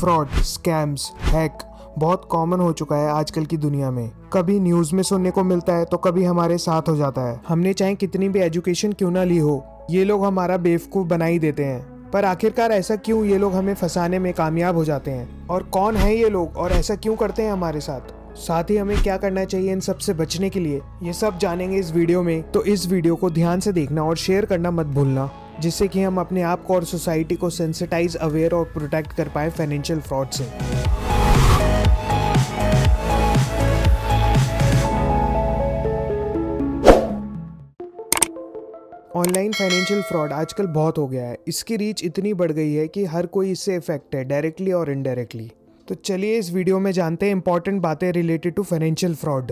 Fraud, scams, hack बहुत common हो चुका है आजकल की दुनिया में। कभी न्यूज़ में सुनने को मिलता है तो कभी हमारे साथ हो जाता है। हमने चाहे कितनी भी एजुकेशन क्यों ना ली हो, ये लोग हमारा बेवकूफ़ बना ही देते हैं। पर आखिरकार ऐसा क्यों ये लोग हमें फंसाने में कामयाब हो जाते हैं, और कौन है ये लोग और ऐसा क्यों करते हैं हमारे साथ ही हमें क्या करना चाहिए इन सब से बचने के लिए, ये सब जानेंगे इस वीडियो में। तो इस वीडियो को ध्यान से देखना और शेयर करना मत भूलना, जिससे कि हम अपने आप को और सोसाइटी को सेंसिटाइज, अवेयर और प्रोटेक्ट कर पाए फाइनेंशियल फ्रॉड से। ऑनलाइन फाइनेंशियल फ्रॉड आजकल बहुत हो गया है। इसकी रीच इतनी बढ़ गई है कि हर कोई इससे इफेक्ट है, डायरेक्टली और इनडायरेक्टली। तो चलिए इस वीडियो में जानते हैं इंपॉर्टेंट बातें रिलेटेड टू फाइनेंशियल फ्रॉड।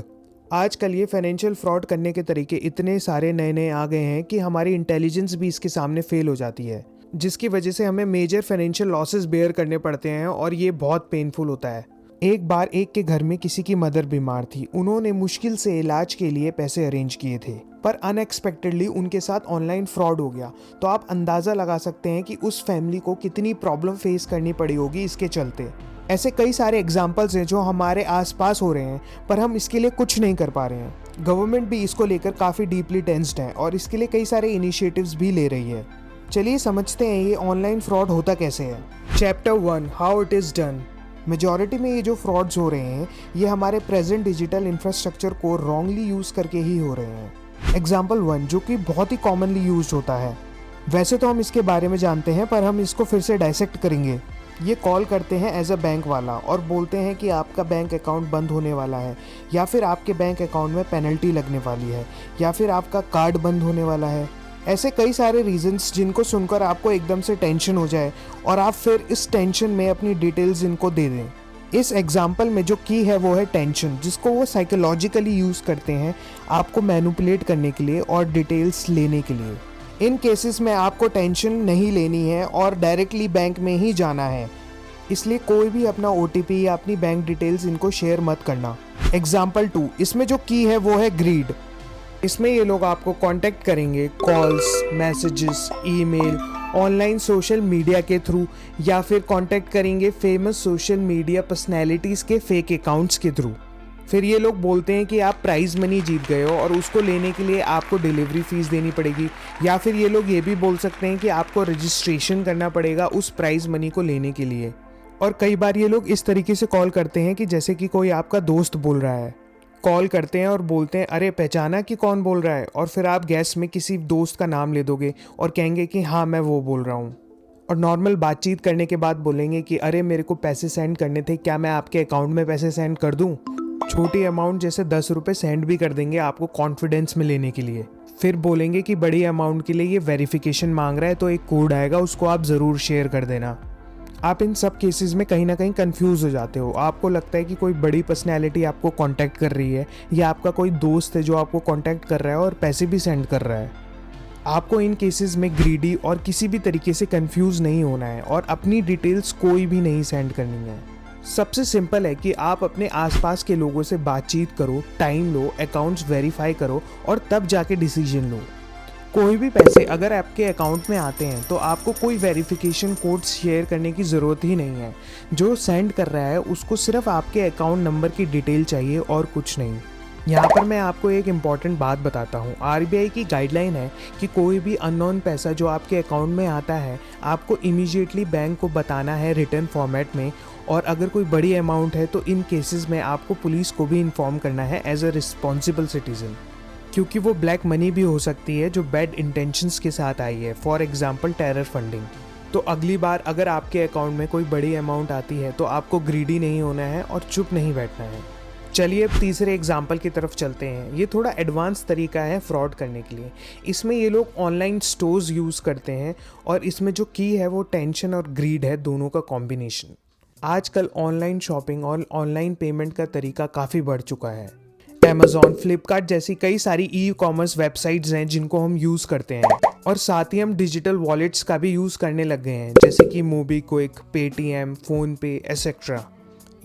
आजकल ये फाइनेंशियल फ्रॉड करने के तरीके इतने सारे नए नए आ गए हैं कि हमारी इंटेलिजेंस भी इसके सामने फेल हो जाती है, जिसकी वजह से हमें मेजर फाइनेंशियल लॉसेस बेयर करने पड़ते हैं और ये बहुत पेनफुल होता है। एक बार एक के घर में किसी की मदर बीमार थी। उन्होंने मुश्किल से इलाज के लिए पैसे अरेंज किए थे, पर अनएक्सपेक्टेडली उनके साथ ऑनलाइन फ्रॉड हो गया। तो आप अंदाज़ा लगा सकते हैं कि उस फैमिली को कितनी प्रॉब्लम फेस करनी पड़ी होगी इसके चलते। ऐसे कई सारे एग्जाम्पल्स हैं जो हमारे आसपास हो रहे हैं, पर हम इसके लिए कुछ नहीं कर पा रहे हैं। गवर्नमेंट भी इसको लेकर काफ़ी डीपली टेंस्ड है और इसके लिए कई सारे इनिशिएटिव्स भी ले रही है। चलिए समझते हैं ये ऑनलाइन फ्रॉड होता कैसे है। Chapter 1, how it is done. Majority में ये जो फ्रॉड्स हो रहे हैं ये हमारे प्रेजेंट डिजिटल इंफ्रास्ट्रक्चर को रॉन्गली यूज़ करके ही हो रहे हैं। एग्जाम्पल 1, जो कि बहुत ही कॉमनली यूज होता है। वैसे तो हम इसके बारे में जानते हैं, पर हम इसको फिर से डाइसेक्ट करेंगे। ये कॉल करते हैं एज अ बैंक वाला और बोलते हैं कि आपका बैंक अकाउंट बंद होने वाला है, या फिर आपके बैंक अकाउंट में पेनल्टी लगने वाली है, या फिर आपका कार्ड बंद होने वाला है। ऐसे कई सारे रीजंस जिनको सुनकर आपको एकदम से टेंशन हो जाए और आप फिर इस टेंशन में अपनी डिटेल्स इनको दे दें। इस एग्जाम्पल में जो की है वो है टेंशन, जिसको वो साइकोलॉजिकली यूज़ करते हैं आपको मैनिपुलेट करने के लिए और डिटेल्स लेने के लिए। इन केसेस में आपको टेंशन नहीं लेनी है और डायरेक्टली बैंक में ही जाना है, इसलिए कोई भी अपना OTP या अपनी बैंक डिटेल्स इनको शेयर मत करना। एग्जाम्पल 2, इसमें जो की है वो है ग्रीड। इसमें ये लोग आपको कांटेक्ट करेंगे calls, messages, email, online social media के थ्रू, या फिर कांटेक्ट करेंगे फेमस सोशल मीडिया पर्सनैलिटीज़ के फेक अकाउंट्स के थ्रू। फिर ये लोग बोलते हैं कि आप प्राइज़ मनी जीत गए हो और उसको लेने के लिए आपको डिलीवरी फ़ीस देनी पड़ेगी, या फिर ये लोग ये भी बोल सकते हैं कि आपको रजिस्ट्रेशन करना पड़ेगा उस प्राइज़ मनी को लेने के लिए। और कई बार ये लोग इस तरीके से कॉल करते हैं कि जैसे कि कोई आपका दोस्त बोल रहा है। कॉल करते हैं और बोलते हैं, अरे पहचाना कि कौन बोल रहा है, और फिर आप गैस में किसी दोस्त का नाम ले दोगे और कहेंगे कि हाँ मैं वो बोल रहा हूँ। और नॉर्मल बातचीत करने के बाद बोलेंगे कि अरे मेरे को पैसे सेंड करने थे, क्या मैं आपके अकाउंट में पैसे सेंड कर दूँ। छोटी अमाउंट जैसे 10 रुपये सेंड भी कर देंगे आपको कॉन्फिडेंस में लेने के लिए। फिर बोलेंगे कि बड़ी अमाउंट के लिए ये वेरिफिकेशन मांग रहा है, तो एक कोड आएगा, उसको आप ज़रूर शेयर कर देना। आप इन सब केसेस में कहीं ना कहीं कंफ्यूज हो जाते हो। आपको लगता है कि कोई बड़ी पर्सनैलिटी आपको कांटेक्ट कर रही है, या आपका कोई दोस्त है जो आपको कांटेक्ट कर रहा है और पैसे भी सेंड कर रहा है। आपको इन केसेस में ग्रीडी और किसी भी तरीके से कंफ्यूज नहीं होना है और अपनी डिटेल्स कोई भी नहीं सेंड करनी है। सबसे सिंपल है कि आप अपने आसपास के लोगों से बातचीत करो, टाइम लो, अकाउंट्स वेरीफाई करो और तब जाके डिसीजन लो। कोई भी पैसे अगर आपके अकाउंट में आते हैं तो आपको कोई वेरिफिकेशन कोड शेयर करने की ज़रूरत ही नहीं है। जो सेंड कर रहा है उसको सिर्फ आपके अकाउंट नंबर की डिटेल चाहिए और कुछ नहीं। यहाँ पर मैं आपको एक इम्पॉर्टेंट बात बताता हूँ। RBI की गाइडलाइन है कि कोई भी अननोन पैसा जो आपके अकाउंट में आता है आपको इमीडिएटली बैंक को बताना है रिटर्न फॉर्मेट में, और अगर कोई बड़ी अमाउंट है तो इन केसेस में आपको पुलिस को भी इन्फॉर्म करना है एज अ रिस्पॉन्सिबल सिटीजन, क्योंकि वो ब्लैक मनी भी हो सकती है जो बैड इंटेंशंस के साथ आई है, फॉर एग्जांपल टेरर फंडिंग। तो अगली बार अगर आपके अकाउंट में कोई बड़ी अमाउंट आती है तो आपको ग्रीडी नहीं होना है और चुप नहीं बैठना है। चलिए अब तीसरे एग्जाम्पल की तरफ चलते हैं। ये थोड़ा एडवांस तरीका है फ्रॉड करने के लिए। इसमें ये लोग ऑनलाइन स्टोर्स यूज़ करते हैं और इसमें जो की है वो टेंशन और ग्रीड है, दोनों का कॉम्बिनेशन। आजकल ऑनलाइन शॉपिंग और ऑनलाइन पेमेंट का तरीका काफ़ी बढ़ चुका है। Amazon, फ्लिपकार्ट जैसी कई सारी ई-कॉमर्स वेबसाइट्स हैं जिनको हम यूज़ करते हैं, और साथ ही हम डिजिटल वॉलेट्स का भी यूज़ करने लग गए हैं, जैसे कि मोबीक्विक, पेटीएम, फ़ोनपे एसेट्रा।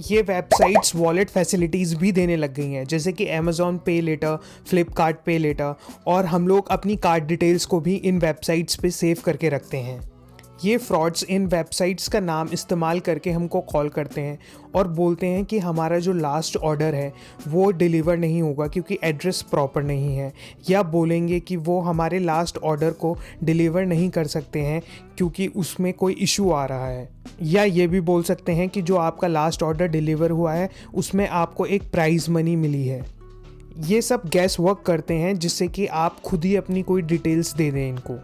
ये वेबसाइट्स वॉलेट फैसिलिटीज़ भी देने लग गई हैं, जैसे कि Amazon पे लेटर, फ्लिपकार्ट पे लेटर, और हम लोग अपनी कार्ड डिटेल्स को भी इन वेबसाइट्स पे सेव करके रखते हैं। ये फ्रॉड्स इन वेबसाइट्स का नाम इस्तेमाल करके हमको कॉल करते हैं और बोलते हैं कि हमारा जो लास्ट ऑर्डर है वो डिलीवर नहीं होगा क्योंकि एड्रेस प्रॉपर नहीं है, या बोलेंगे कि वो हमारे लास्ट ऑर्डर को डिलीवर नहीं कर सकते हैं क्योंकि उसमें कोई इशू आ रहा है, या ये भी बोल सकते हैं कि जो आपका लास्ट ऑर्डर डिलीवर हुआ है उसमें आपको एक प्राइज़ मनी मिली है। ये सब गैस वर्क करते हैं जिससे कि आप खुद ही अपनी कोई डिटेल्स दे दें इनको,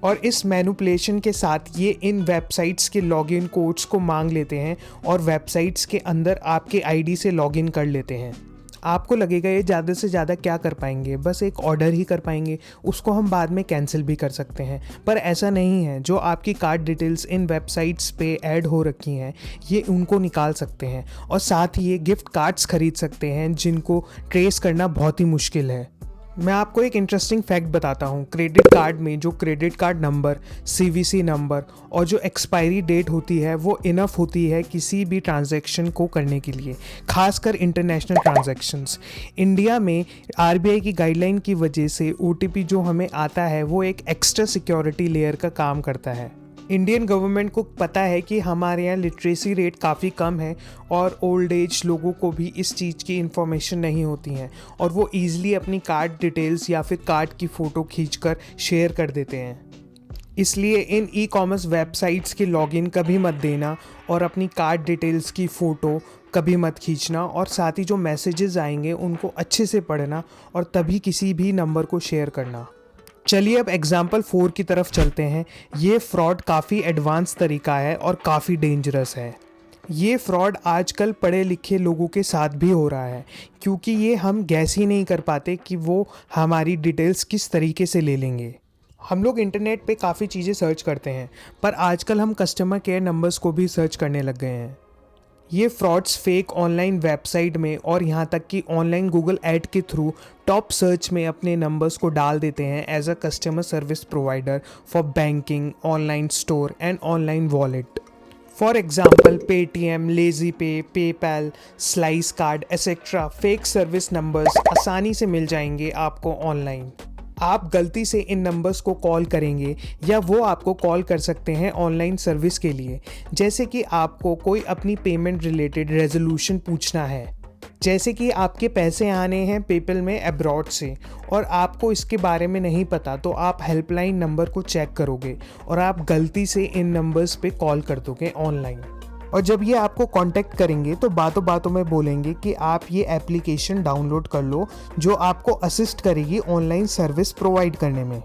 और इस मैनिपुलेशन के साथ ये इन वेबसाइट्स के लॉगिन कोड्स को मांग लेते हैं और वेबसाइट्स के अंदर आपके आईडी से लॉगिन कर लेते हैं। आपको लगेगा ये ज़्यादा से ज़्यादा क्या कर पाएंगे, बस एक ऑर्डर ही कर पाएंगे, उसको हम बाद में कैंसिल भी कर सकते हैं, पर ऐसा नहीं है। जो आपकी कार्ड डिटेल्स इन वेबसाइट्स पे ऐड हो रखी हैं ये उनको निकाल सकते हैं, और साथ ही ये गिफ्ट कार्ड्स खरीद सकते हैं जिनको ट्रेस करना बहुत ही मुश्किल है। मैं आपको एक इंटरेस्टिंग फैक्ट बताता हूँ। क्रेडिट कार्ड में जो credit card number, CVC number और जो एक्सपायरी डेट होती है वो इनफ होती है किसी भी ट्रांजैक्शन को करने के लिए, खासकर इंटरनेशनल ट्रांजैक्शंस। इंडिया में आरबीआई की गाइडलाइन की वजह से ओटीपी जो हमें आता है वो एक एक्स्ट्रा सिक्योरिटी लेयर का काम करता है। इंडियन गवर्नमेंट को पता है कि हमारे यहाँ लिटरेसी रेट काफ़ी कम है और ओल्ड एज लोगों को भी इस चीज़ की इन्फॉर्मेशन नहीं होती हैं, और वो ईज़िली अपनी कार्ड डिटेल्स या फिर कार्ड की फ़ोटो खींचकर शेयर कर देते हैं। इसलिए इन ई कॉमर्स वेबसाइट्स के लॉगिन कभी मत देना और अपनी कार्ड डिटेल्स की फ़ोटो कभी मत खींचना, और साथ ही जो मैसेजेस आएंगे उनको अच्छे से पढ़ना और तभी किसी भी नंबर को शेयर करना। चलिए अब एग्जाम्पल 4 की तरफ चलते हैं। ये फ्रॉड काफ़ी एडवांस तरीका है और काफ़ी डेंजरस है। ये फ्रॉड आजकल पढ़े लिखे लोगों के साथ भी हो रहा है, क्योंकि ये हम गैस ही नहीं कर पाते कि वो हमारी डिटेल्स किस तरीके से ले लेंगे। हम लोग इंटरनेट पे काफ़ी चीज़ें सर्च करते हैं, पर आजकल हम कस्टमर केयर नंबर्स को भी सर्च करने लग गए हैं। ये फ्रॉड्स फेक ऑनलाइन वेबसाइट में और यहाँ तक कि ऑनलाइन गूगल ऐड के थ्रू टॉप सर्च में अपने नंबर्स को डाल देते हैं as a customer service provider for banking, online store and online wallet. For example Paytm, LazyPay, PayPal, Slice card etcetera fake service numbers आसानी से मिल जाएंगे आपको ऑनलाइन। आप गलती से इन नंबर्स को कॉल करेंगे या वो आपको कॉल कर सकते हैं ऑनलाइन सर्विस के लिए, जैसे कि आपको कोई अपनी पेमेंट रिलेटेड रेजोल्यूशन पूछना है, जैसे कि आपके पैसे आने हैं पेपल में अब्रॉड से और आपको इसके बारे में नहीं पता, तो आप हेल्पलाइन नंबर को चेक करोगे और आप गलती से इन नंबर्स पे कॉल कर दोगे ऑनलाइन। और जब ये आपको कांटेक्ट करेंगे तो बातों बातों में बोलेंगे कि आप ये एप्लीकेशन डाउनलोड कर लो जो आपको असिस्ट करेगी ऑनलाइन सर्विस प्रोवाइड करने में।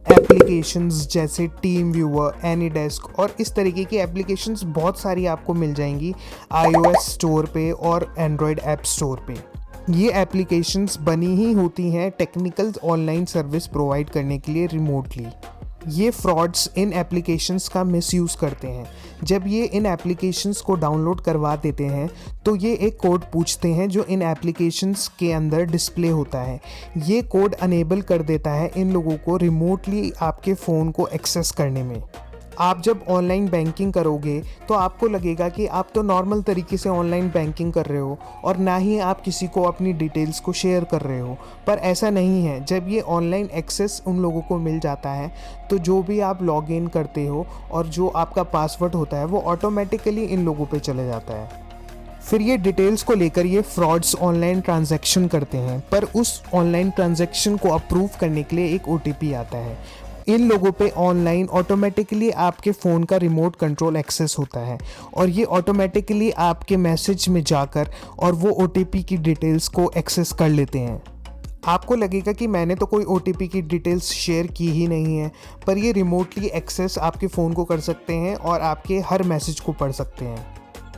एप्लीकेशंस जैसे टीम व्यूअर, एनीडेस्क और इस तरीके की एप्लीकेशंस बहुत सारी आपको मिल जाएंगी iOS स्टोर पे और एंड्रॉयड ऐप स्टोर पे। ये एप्लीकेशंस बनी ही होती हैं टेक्निकल ऑनलाइन सर्विस प्रोवाइड करने के लिए रिमोटली। ये फ्रॉड्स इन एप्लीकेशंस का मिसयूज़ करते हैं। जब ये इन एप्लीकेशंस को डाउनलोड करवा देते हैं तो ये एक कोड पूछते हैं जो इन एप्लीकेशंस के अंदर डिस्प्ले होता है। ये कोड अनेबल कर देता है इन लोगों को रिमोटली आपके फ़ोन को एक्सेस करने में। आप जब ऑनलाइन बैंकिंग करोगे तो आपको लगेगा कि आप तो नॉर्मल तरीके से ऑनलाइन बैंकिंग कर रहे हो और ना ही आप किसी को अपनी डिटेल्स को शेयर कर रहे हो, पर ऐसा नहीं है। जब ये ऑनलाइन एक्सेस उन लोगों को मिल जाता है तो जो भी आप लॉग इन करते हो और जो आपका पासवर्ड होता है वो ऑटोमेटिकली इन लोगों पे चले जाता है। फिर ये डिटेल्स को लेकर ये फ्रॉड्स ऑनलाइन ट्रांजैक्शन करते हैं, पर उस ऑनलाइन ट्रांजैक्शन को अप्रूव करने के लिए एक ओटीपी आता है। इन लोगों पे ऑनलाइन ऑटोमेटिकली आपके फ़ोन का रिमोट कंट्रोल एक्सेस होता है और ये ऑटोमेटिकली आपके मैसेज में जाकर और वो ओटीपी की डिटेल्स को एक्सेस कर लेते हैं। आपको लगेगा कि मैंने तो कोई ओटीपी की डिटेल्स शेयर की ही नहीं है, पर ये रिमोटली एक्सेस आपके फ़ोन को कर सकते हैं और आपके हर मैसेज को पढ़ सकते हैं।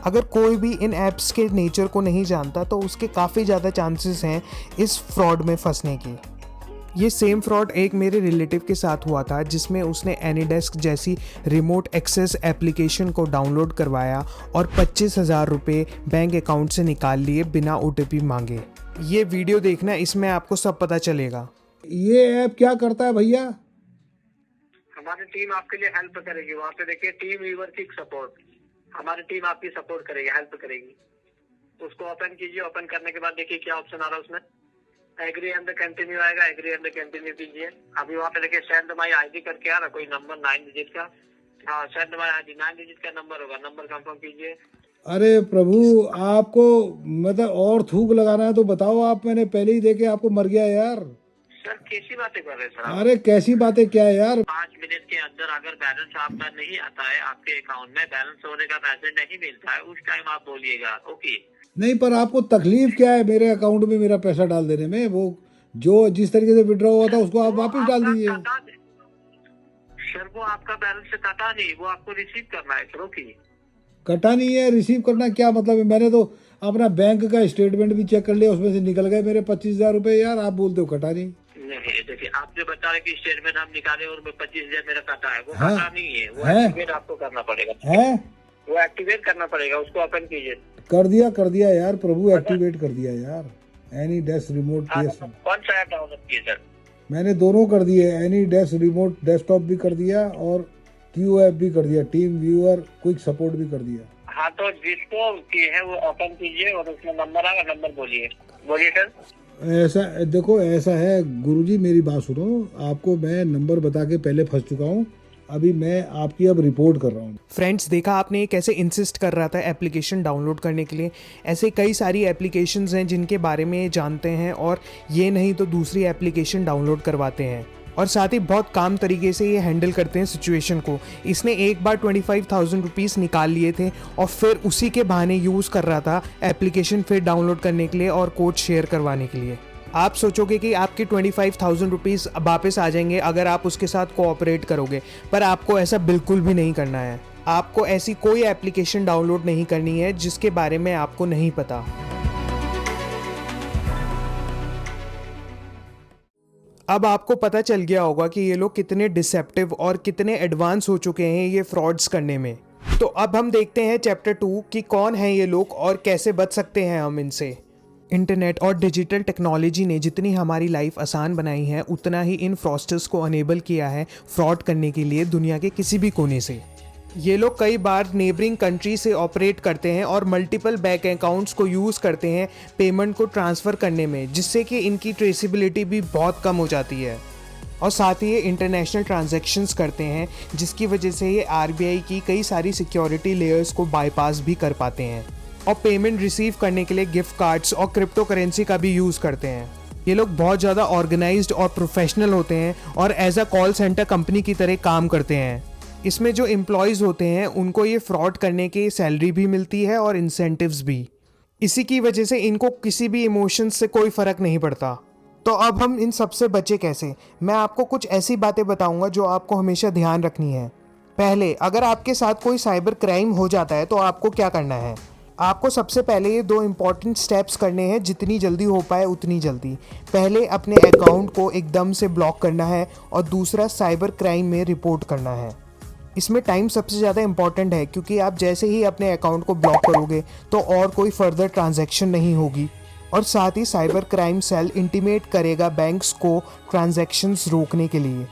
अगर कोई भी इन ऐप्स के नेचर को नहीं जानता तो उसके काफ़ी ज़्यादा चांसेस हैं इस फ्रॉड में फंसने के। ये सेम फ्रॉड एक मेरे रिलेटिव के साथ हुआ था, जिसमें उसने एनीडेस्क जैसी रिमोट एक्सेस एप्लीकेशन को डाउनलोड करवाया और 25,000 रुपये बैंक अकाउंट से निकाल लिए बिना ओटीपी मांगे। ये वीडियो देखना, इसमें आपको सब पता चलेगा। ये ऐप क्या करता है भैया? हमारी टीम आपके लिए हेल्प करेगी। वहाँ पे देखिए टीम व्यूअर की सपोर्ट, हमारी टीम आपकी सपोर्ट करेगी, हेल्प करेगी। उसको ओपन कीजिए। ओपन करने के बाद देखिए क्या ऑप्शन आ रहा है उसमें। एग्री एंड कंटिन्यू आएगा, एग्री एंड कंटिन्यू कीजिए। अभी वहाँ पे देखिए सेंड माई आईडी करके आ रहा, कोई नंबर 9 डिजिट का। हाँ सेंड माई आईडी 9 डिजिट का नंबर होगा, नंबर कंफर्म कीजिए। अरे प्रभु, आपको मतलब और थूक लगाना है तो बताओ आप, मैंने पहले ही देके आपको मर गया यार। सर कैसी बातें कर रहे हैं सर आप? अरे कैसी बातें क्या है यार। 5 मिनट के अंदर अगर बैलेंस आपका नहीं आता है, आपके अकाउंट में बैलेंस होने का मैसेज नहीं मिलता है, उस टाइम आप बोलिएगा ओके। नहीं, पर आपको तकलीफ क्या है मेरे अकाउंट में मेरा पैसा डाल देने में? वो जो जिस तरीके से विड्रॉ हुआ था उसको आप वो वापस डाल आपका दीजिए। कटा नहीं। सर वो आपका बैलेंस से कटा नहीं, वो आपको रिसीव करना है सर ओके। कटा नहीं है, रिसीव करना क्या मतलब है? मैंने तो अपना बैंक का स्टेटमेंट भी चेक कर लिया, उसमें से निकल गए मेरे 25,000 रुपए यार। आप बोलते हो कटा नहीं। नहीं देखिए, आप जो बता रहे कि स्टेटमेंट हम निकाले और 25,000 मेरा कटा है, वो हाँ। कटा नहीं है, वो है? एक्टिवेट आपको करना पड़ेगा। है? वो एक्टिवेट करना पड़ेगा, उसको ओपन कीजिए। कर दिया यार प्रभु, एक्टिवेट कर दिया यार। एनी डैश रिमोट केस कौन सा ऐप डाउनलोड किए सर? मैंने दोनों कर दिए, एनी डैश रिमोट डेस्कटॉप भी कर दिया और क्यू ऐप भी कर दिया, टीम व्यूअर क्विक सपोर्ट भी कर दिया। हाँ तो जिसको की है वो ओपन कीजिए और उसमें नंबर आएगा, नंबर बोलिए। बोलिए सर। ऐसा देखो, ऐसा है गुरुजी, मेरी बात सुनो। आपको मैं नंबर बता के पहले फंस चुका हूँ, अभी मैं आपकी अब रिपोर्ट कर रहा हूँ। फ्रेंड्स, देखा आपने कैसे इंसिस्ट कर रहा था एप्लीकेशन डाउनलोड करने के लिए। ऐसे कई सारी एप्लीकेशंस हैं जिनके बारे में ये जानते हैं और ये नहीं तो दूसरी एप्लीकेशन डाउनलोड करवाते हैं, और साथ ही बहुत काम तरीके से ये हैंडल करते हैं सिचुएशन को। इसने एक बार 25,000 रुपीज़ निकाल लिए थे और फिर उसी के बहाने यूज़ कर रहा था एप्लीकेशन फिर डाउनलोड करने के लिए और कोड शेयर करवाने के लिए। आप सोचोगे कि आपके 25,000 रुपीज़ वापस आ जाएंगे अगर आप उसके साथ कोऑपरेट करोगे, पर आपको ऐसा बिल्कुल भी नहीं करना है। आपको ऐसी कोई एप्लीकेशन डाउनलोड नहीं करनी है जिसके बारे में आपको नहीं पता। अब आपको पता चल गया होगा कि ये लोग कितने डिसेप्टिव और कितने एडवांस हो चुके हैं ये फ्रॉड्स करने में। तो अब हम देखते हैं चैप्टर 2 कि कौन हैं ये लोग और कैसे बच सकते हैं हम इनसे। इंटरनेट और डिजिटल टेक्नोलॉजी ने जितनी हमारी लाइफ आसान बनाई है, उतना ही इन फ्रॉडस्टर्स को अनेबल किया है फ्रॉड करने के लिए दुनिया के किसी भी कोने से। ये लोग कई बार नेबरिंग कंट्री से ऑपरेट करते हैं और मल्टीपल बैंक अकाउंट्स को यूज़ करते हैं पेमेंट को ट्रांसफ़र करने में, जिससे कि इनकी ट्रेसिबिलिटी भी बहुत कम हो जाती है। और साथ ही ये इंटरनेशनल ट्रांजैक्शंस करते हैं, जिसकी वजह से ये आरबीआई की कई सारी सिक्योरिटी लेयर्स को बाईपास भी कर पाते हैं। और पेमेंट रिसीव करने के लिए गिफ्ट कार्ड्स और क्रिप्टो करेंसी का भी यूज़ करते हैं। ये लोग बहुत ज़्यादा ऑर्गेनाइज्ड और प्रोफेशनल होते हैं और as a call center company की तरह काम करते हैं। इसमें जो एम्प्लॉयज़ होते हैं उनको ये फ्रॉड करने की सैलरी भी मिलती है और इंसेंटिव्स भी। इसी की वजह से इनको किसी भी इमोशंस से कोई फ़र्क नहीं पड़ता। तो अब हम इन सब से बचे कैसे? मैं आपको कुछ ऐसी बातें बताऊंगा जो आपको हमेशा ध्यान रखनी है। पहले, अगर आपके साथ कोई साइबर क्राइम हो जाता है तो आपको क्या करना है? आपको सबसे पहले ये 2 इम्पॉर्टेंट स्टेप्स करने हैं, जितनी जल्दी हो पाए उतनी जल्दी। पहले अपने अकाउंट को एकदम से ब्लॉक करना है और दूसरा साइबर क्राइम में रिपोर्ट करना है। इसमें टाइम सबसे ज़्यादा इम्पॉर्टेंट है, क्योंकि आप जैसे ही अपने अकाउंट को ब्लॉक करोगे तो और कोई फर्दर ट्रांजैक्शन नहीं होगी। और साथ ही साइबर क्राइम सेल इंटीमेट करेगा बैंक्स को ट्रांजैक्शंस रोकने के लिए।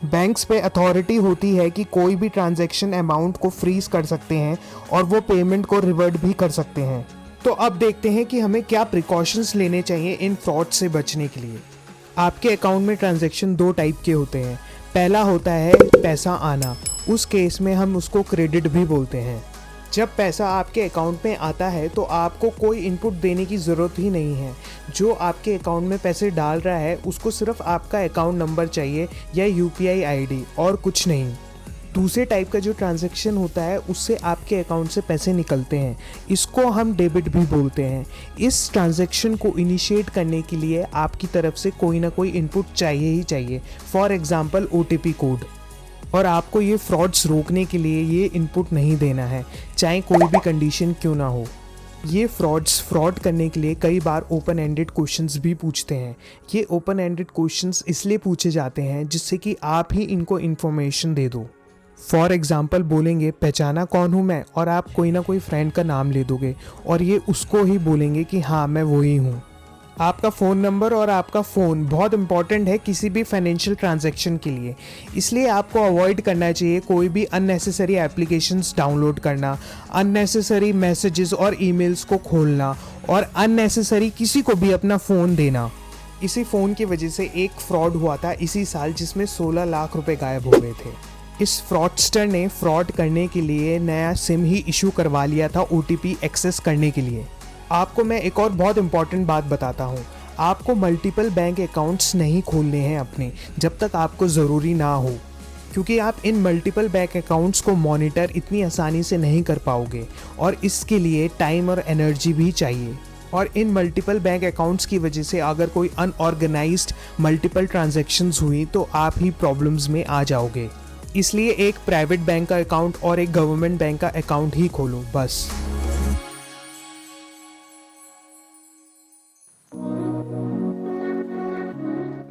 बैंक्स पे अथॉरिटी होती है कि कोई भी ट्रांजैक्शन अमाउंट को फ्रीज कर सकते हैं और वो पेमेंट को रिवर्ट भी कर सकते हैं। तो अब देखते हैं कि हमें क्या प्रिकॉशंस लेने चाहिए इन फ्रॉड से बचने के लिए। आपके अकाउंट में ट्रांजैक्शन 2 टाइप के होते हैं। पहला होता है पैसा आना, उस केस में हम उसको क्रेडिट भी बोलते हैं। जब पैसा आपके अकाउंट में आता है तो आपको कोई इनपुट देने की ज़रूरत ही नहीं है। जो आपके अकाउंट में पैसे डाल रहा है उसको सिर्फ आपका अकाउंट नंबर चाहिए या यूपीआई आईडी, और कुछ नहीं। दूसरे टाइप का जो ट्रांजैक्शन होता है उससे आपके अकाउंट से पैसे निकलते हैं, इसको हम डेबिट भी बोलते हैं। इस ट्रांजैक्शन को इनिशिएट करने के लिए आपकी तरफ से कोई ना कोई इनपुट चाहिए ही चाहिए, फॉर एग्जांपल ओटीपी कोड। और आपको ये फ्रॉड्स रोकने के लिए ये इनपुट नहीं देना है, चाहे कोई भी कंडीशन क्यों ना हो। ये फ्रॉड करने के लिए कई बार ओपन एंडेड क्वेश्चंस भी पूछते हैं। ये ओपन एंडेड क्वेश्चंस इसलिए पूछे जाते हैं जिससे कि आप ही इनको इन्फॉर्मेशन दे दो। फॉर एग्जांपल बोलेंगे पहचाना कौन हूँ मैं, और आप कोई ना कोई फ्रेंड का नाम ले दोगे और ये उसको ही बोलेंगे कि हाँ मैं वही हूँ। आपका फ़ोन नंबर और आपका फ़ोन बहुत इंपॉर्टेंट है किसी भी फाइनेंशियल ट्रांजैक्शन के लिए, इसलिए आपको अवॉइड करना चाहिए कोई भी अननेसेसरी एप्लीकेशंस डाउनलोड करना, अननेसेसरी मैसेजेस और ईमेल्स को खोलना और अननेसेसरी किसी को भी अपना फ़ोन देना। इसी फ़ोन की वजह से एक फ्रॉड हुआ था इसी साल जिसमें 16 लाख रुपए गायब हो गए थे। इस फ्रॉडस्टर ने फ्रॉड करने के लिए नया सिम ही इशू करवा लिया था OTP एक्सेस करने के लिए। आपको मैं एक और बहुत इंपॉर्टेंट बात बताता हूँ, आपको मल्टीपल बैंक अकाउंट्स नहीं खोलने हैं अपने जब तक आपको ज़रूरी ना हो, क्योंकि आप इन मल्टीपल बैंक अकाउंट्स को मॉनिटर इतनी आसानी से नहीं कर पाओगे और इसके लिए टाइम और एनर्जी भी चाहिए। और इन मल्टीपल बैंक अकाउंट्स की वजह से अगर कोई अनऑर्गेनाइज्ड मल्टीपल ट्रांजैक्शंस हुई तो आप ही प्रॉब्लम्स में आ जाओगे। इसलिए एक प्राइवेट बैंक का अकाउंट और एक गवर्नमेंट बैंक का अकाउंट ही खोलो बस।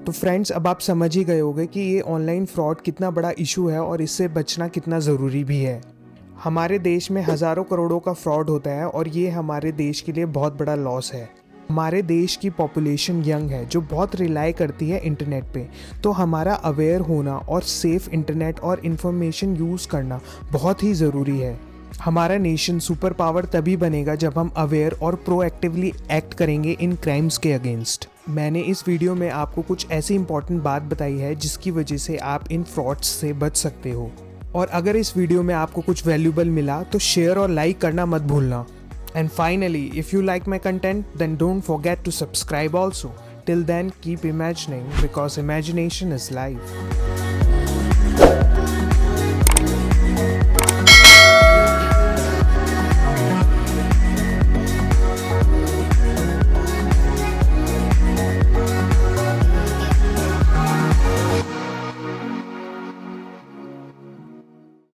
तो फ्रेंड्स, अब आप समझ ही गए होंगे कि ये ऑनलाइन फ्रॉड कितना बड़ा इशू है और इससे बचना कितना ज़रूरी भी है। हमारे देश में हज़ारों करोड़ों का फ्रॉड होता है और ये हमारे देश के लिए बहुत बड़ा लॉस है। हमारे देश की पॉपुलेशन यंग है जो बहुत रिलाई करती है इंटरनेट पे, तो हमारा अवेयर होना और सेफ इंटरनेट और इन्फॉर्मेशन यूज़ करना बहुत ही ज़रूरी है। हमारा नेशन सुपर पावर तभी बनेगा जब हम अवेयर और प्रोएक्टिवली एक्ट करेंगे इन क्राइम्स के अगेंस्ट। मैंने इस वीडियो में आपको कुछ ऐसी इंपॉर्टेंट बात बताई है जिसकी वजह से आप इन फ्रॉड्स से बच सकते हो। और अगर इस वीडियो में आपको कुछ वैल्यूबल मिला तो शेयर और लाइक करना मत भूलना। And finally, if you like my content, then don't forget to subscribe also. Till then, keep imagining because imagination is life.